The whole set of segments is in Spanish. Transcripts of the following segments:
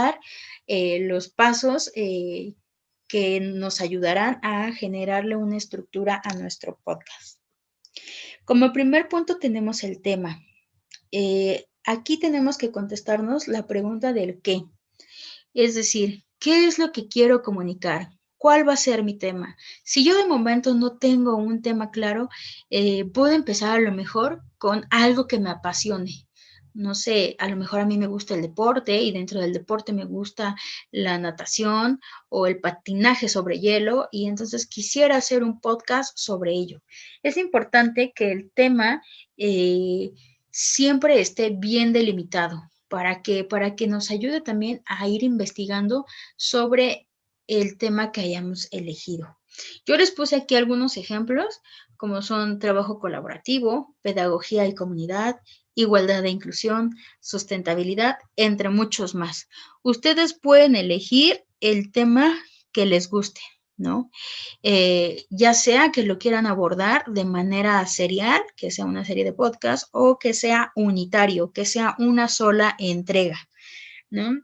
dar los pasos que nos ayudarán a generarle una estructura a nuestro podcast. Como primer punto tenemos el tema. Aquí tenemos que contestarnos la pregunta del qué. Es decir, ¿qué es lo que quiero comunicar? ¿Cuál va a ser mi tema? Si yo de momento no tengo un tema claro, puedo empezar a lo mejor con algo que me apasione. No sé, a lo mejor a mí me gusta el deporte y dentro del deporte me gusta la natación o el patinaje sobre hielo y entonces quisiera hacer un podcast sobre ello. Es importante que el tema siempre esté bien delimitado para que nos ayude también a ir investigando sobre el tema que hayamos elegido. Yo les puse aquí algunos ejemplos, como son trabajo colaborativo, pedagogía y comunidad, igualdad e inclusión, sustentabilidad, entre muchos más. Ustedes pueden elegir el tema que les guste, ¿no? Ya sea que lo quieran abordar de manera serial, que sea una serie de podcast, o que sea unitario, que sea una sola entrega, ¿no?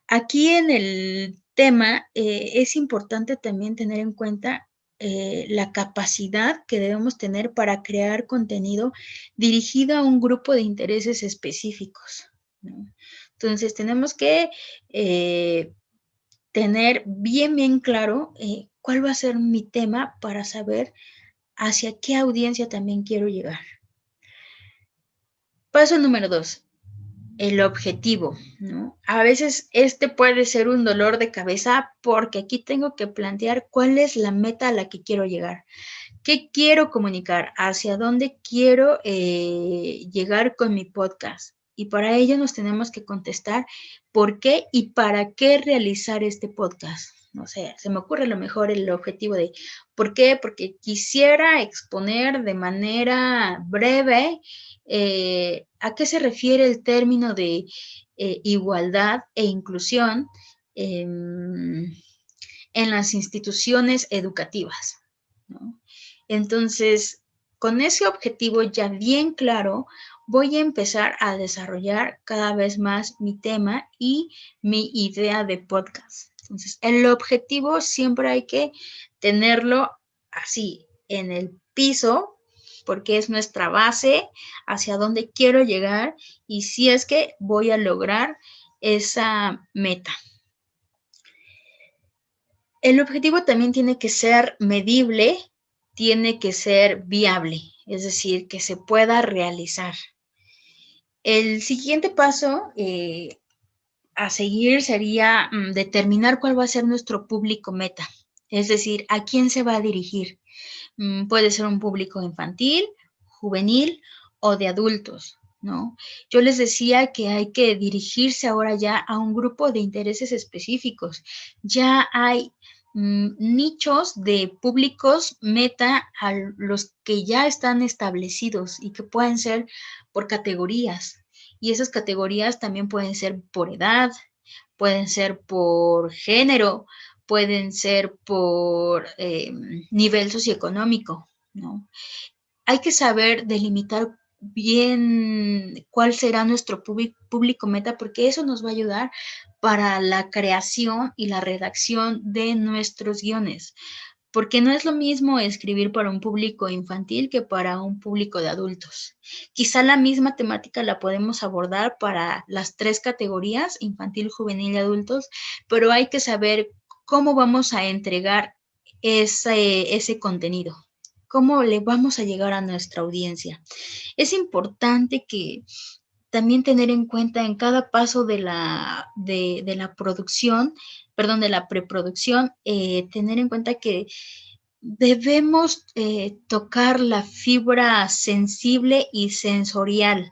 Aquí en el tema es importante también tener en cuenta la capacidad que debemos tener para crear contenido dirigido a un grupo de intereses específicos, ¿no? Entonces tenemos que tener bien claro cuál va a ser mi tema para saber hacia qué audiencia también quiero llegar. Paso número 2, el objetivo, ¿no? A veces este puede ser un dolor de cabeza porque aquí tengo que plantear cuál es la meta a la que quiero llegar. ¿Qué quiero comunicar? ¿Hacia dónde quiero llegar con mi podcast? Y para ello nos tenemos que contestar por qué y para qué realizar este podcast. No sé, se me ocurre a lo mejor el objetivo de ¿por qué? Porque quisiera exponer de manera breve a qué se refiere el término de igualdad e inclusión en las instituciones educativas, ¿no? Entonces, con ese objetivo ya bien claro, voy a empezar a desarrollar cada vez más mi tema y mi idea de podcast. Entonces, el objetivo siempre hay que tenerlo así, en el piso, porque es nuestra base, hacia dónde quiero llegar y si es que voy a lograr esa meta. El objetivo también tiene que ser medible, tiene que ser viable, es decir, que se pueda realizar. El siguiente paso a seguir sería determinar cuál va a ser nuestro público meta, es decir, a quién se va a dirigir. Puede ser un público infantil, juvenil o de adultos, ¿no? Yo les decía que hay que dirigirse ahora ya a un grupo de intereses específicos. Ya hay nichos de públicos meta a los que ya están establecidos y que pueden ser por categorías. Y esas categorías también pueden ser por edad, pueden ser por género, pueden ser por nivel socioeconómico, ¿no? Hay que saber delimitar bien cuál será nuestro público meta, porque eso nos va a ayudar para la creación y la redacción de nuestros guiones. Porque no es lo mismo escribir para un público infantil que para un público de adultos. Quizá la misma temática la podemos abordar para las tres categorías, infantil, juvenil y adultos, pero hay que saber cómo vamos a entregar ese contenido, cómo le vamos a llegar a nuestra audiencia. Es importante que también tener en cuenta en cada paso de la producción, perdón, de la preproducción, tener en cuenta que debemos tocar la fibra sensible y sensorial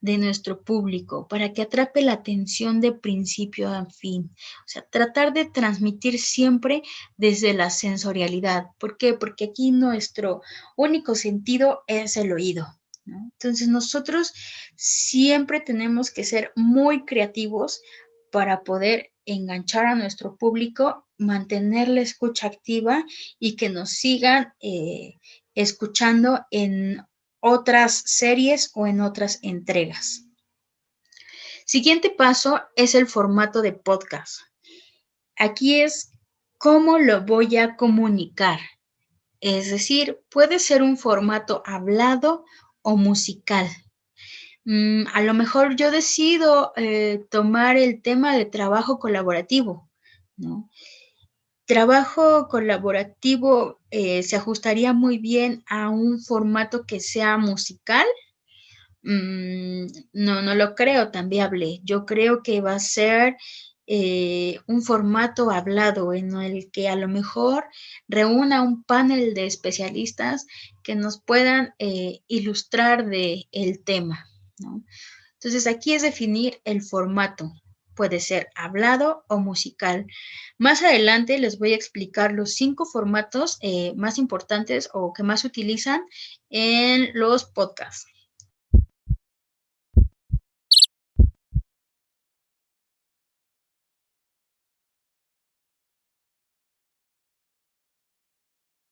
de nuestro público para que atrape la atención de principio a fin. O sea, tratar de transmitir siempre desde la sensorialidad. ¿Por qué? Porque aquí nuestro único sentido es el oído, ¿no? Entonces nosotros siempre tenemos que ser muy creativos para poder enganchar a nuestro público, mantener la escucha activa y que nos sigan escuchando en otras series o en otras entregas. Siguiente paso es el formato de podcast. Aquí es cómo lo voy a comunicar. Es decir, puede ser un formato hablado o musical. A lo mejor yo decido tomar el tema de trabajo colaborativo, ¿no? Trabajo colaborativo se ajustaría muy bien a un formato que sea musical. No lo creo tan viable. Yo creo que va a ser un formato hablado en el que a lo mejor reúna un panel de especialistas que nos puedan ilustrar el tema, ¿no? Entonces aquí es definir el formato. Puede ser hablado o musical. Más adelante les voy a explicar los 5 formatos más importantes o que más se utilizan en los podcasts.